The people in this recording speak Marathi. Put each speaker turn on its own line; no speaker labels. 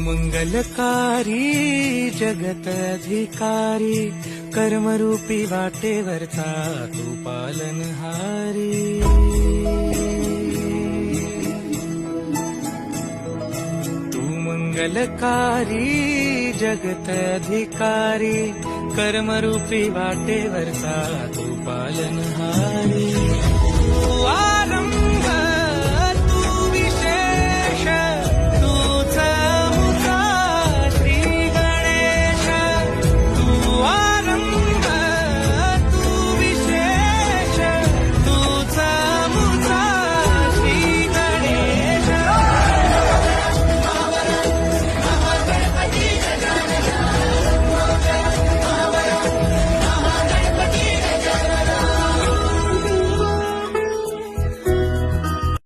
मंगलकारी जगत अधिकारी कर्मरूपी वाटेवरचा तू पालनहारी। तू मंगलकारी जगत अधिकारी कर्मरूपी वाटेवरचा तू पालनहारी।